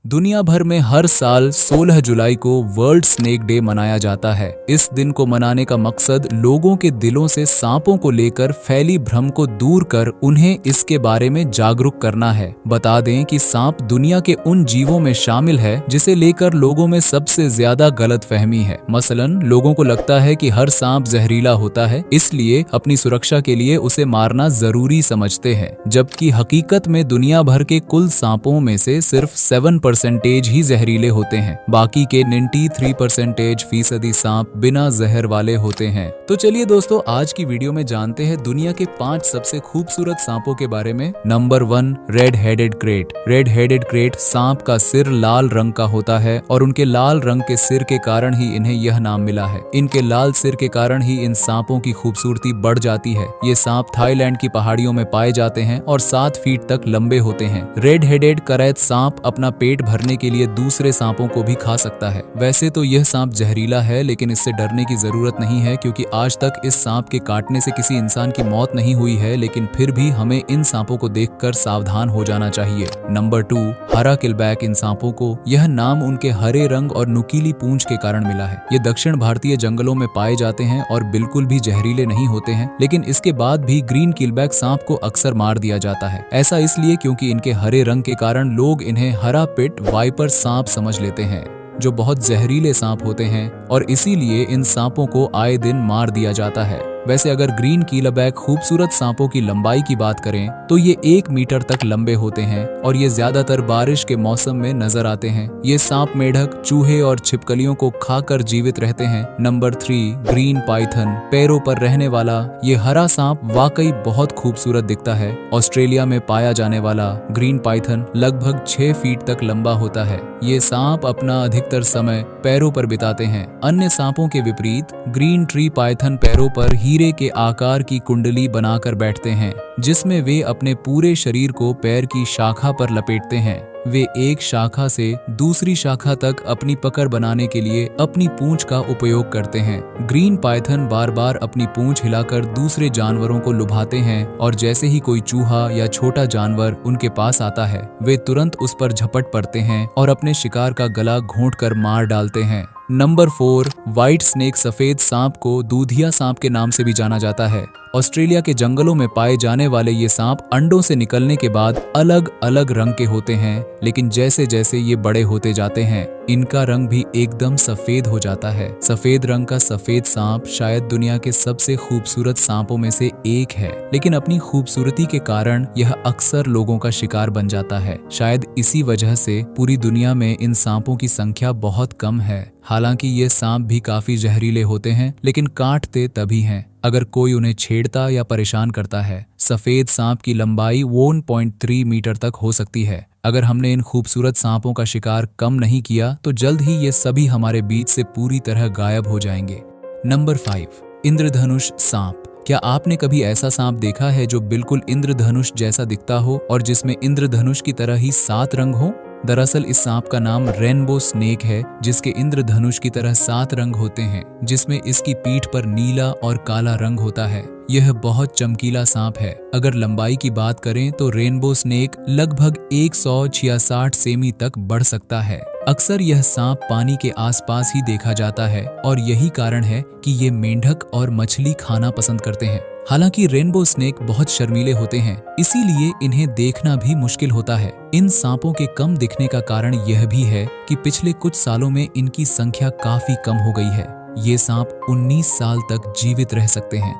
दुनिया भर में हर साल 16 जुलाई को वर्ल्ड स्नेक डे मनाया जाता है। इस दिन को मनाने का मकसद लोगों के दिलों से सांपों को लेकर फैली भ्रम को दूर कर उन्हें इसके बारे में जागरूक करना है। बता दें कि सांप दुनिया के उन जीवों में शामिल है जिसे लेकर लोगों में सबसे ज्यादा गलतफहमी है। मसलन लोगों को लगता है कि हर सांप जहरीला होता है, इसलिए अपनी सुरक्षा के लिए उसे मारना जरूरी समझते हैं, जबकि हकीकत में दुनिया भर के कुल सांपों में से सिर्फ 7% ही जहरीले होते हैं। बाकी के 93% सांप बिना जहर वाले होते हैं। तो चलिए दोस्तों, आज की वीडियो में जानते हैं दुनिया के 5 सबसे खूबसूरत सांपों के बारे में। Number 1, red headed crate. Red headed crate सांप का सिर लाल रंग का होता है और उनके लाल रंग के सिर के कारण ही इन्हें यह नाम मिला है। इनके लाल सिर के कारण ही इन सांपों की खूबसूरती बढ़ जाती है। ये सांप थाईलैंड की पहाड़ियों में पाए जाते हैं और 7 फीट तक लंबे होते हैं। रेड हेडेड करैत सांप अपना पेट भरने के लिए दूसरे सांपों को भी खा सकता है। वैसे तो यह सांप जहरीला है, लेकिन इससे डरने की जरूरत नहीं है, क्योंकि आज तक इस सांप के काटने से किसी इंसान की मौत नहीं हुई है। लेकिन फिर भी हमें इन सांपों को देखकर सावधान हो जाना चाहिए। नंबर 2, हरा किलबैक। इन सांपों को यह नाम उनके हरे रंग और नुकीली पूंछ के कारण मिला है। ये दक्षिण भारतीय जंगलों में पाए जाते हैं और बिल्कुल भी जहरीले नहीं होते हैं, लेकिन इसके बाद भी ग्रीन किलबैक सांप को अक्सर मार दिया जाता है। ऐसा इसलिए क्योंकि इनके हरे रंग के कारण लोग इन्हें हरा पिट वाइपर सांप समझ लेते हैं, जो बहुत जहरीले सांप होते हैं, और इसीलिए इन सांपों को आए दिन मार दिया जाता है। वैसे अगर ग्रीन कीलबैक खूबसूरत सांपों की लंबाई की बात करें तो ये 1 मीटर तक लंबे होते हैं और ये ज्यादातर बारिश के मौसम में नजर आते हैं। ये सांप मेढक, चूहे और छिपकलियों को खाकर जीवित रहते हैं। Number 3, green Python. पैरों पर रहने वाला ये हरा सांप वाकई बहुत खूबसूरत दिखता है। ऑस्ट्रेलिया में पाया जाने वाला ग्रीन पाइथन लगभग 6 फीट तक लंबा होता है। ये सांप अपना अधिकतर समय पैरों पर बिताते हैं। अन्य सांपों के विपरीत ग्रीन ट्री पाइथन पैरों पर हीरे के आकार की कुंडली बनाकर बैठते हैं, जिसमें वे अपने पूरे शरीर को पैर की शाखा पर लपेटते हैं। वे एक शाखा से दूसरी शाखा तक अपनी पकड़ बनाने के लिए अपनी पूंछ का उपयोग करते हैं। ग्रीन पाइथन बार बार अपनी पूंछ हिलाकर दूसरे जानवरों को लुभाते हैं और जैसे ही कोई चूहा या छोटा जानवर उनके पास आता है, वे तुरंत उस पर झपट पड़ते हैं और अपने शिकार का गला घोंटकर मार डालते हैं। Number 4, white snake. सफेद सांप को दूधिया सांप के नाम से भी जाना जाता है। ऑस्ट्रेलिया के जंगलों में पाए जाने वाले ये सांप अंडों से निकलने के बाद अलग अलग रंग के होते हैं, लेकिन जैसे जैसे ये बड़े होते जाते हैं इनका रंग भी एकदम सफेद हो जाता है। सफेद रंग का सफेद सांप शायद दुनिया के सबसे खूबसूरत सांपों में से एक है, लेकिन अपनी खूबसूरती के कारण यह अक्सर लोगों का शिकार बन जाता है। शायद इसी वजह से पूरी दुनिया में इन सांपों की संख्या बहुत कम है। हालांकि ये सांप भी काफी जहरीले होते हैं, लेकिन काटते तभी हैं अगर कोई उन्हें छेड़ता या परेशान करता है। सफेद सांप की लंबाई 1.3 मीटर तक हो सकती है। अगर हमने इन खूबसूरत सांपों का शिकार कम नहीं किया तो जल्द ही ये सभी हमारे बीच से पूरी तरह गायब हो जाएंगे। नंबर 5, इंद्रधनुष सांप। क्या आपने कभी ऐसा सांप देखा है जो बिल्कुल इंद्रधनुष जैसा दिखता हो और जिसमें इंद्रधनुष की तरह ही 7 रंग हो? दरअसल इस सांप का नाम रेनबो स्नेक है, जिसके इंद्रधनुष की तरह 7 रंग होते हैं, जिसमें इसकी पीठ पर नीला और काला रंग होता है। यह बहुत चमकीला सांप है। अगर लंबाई की बात करें तो रेनबो स्नेक लगभग 166 सेमी तक बढ़ सकता है। अक्सर यह सांप पानी के आसपास ही देखा जाता है और यही कारण है कि ये मेंढक और मछली खाना पसंद करते हैं। हालांकि रेनबो स्नेक बहुत शर्मीले होते हैं, इसीलिए इन्हें देखना भी मुश्किल होता है। इन सांपों के कम दिखने का कारण यह भी है कि पिछले कुछ सालों में इनकी संख्या काफी कम हो गई है। ये सांप 19 साल तक जीवित रह सकते हैं।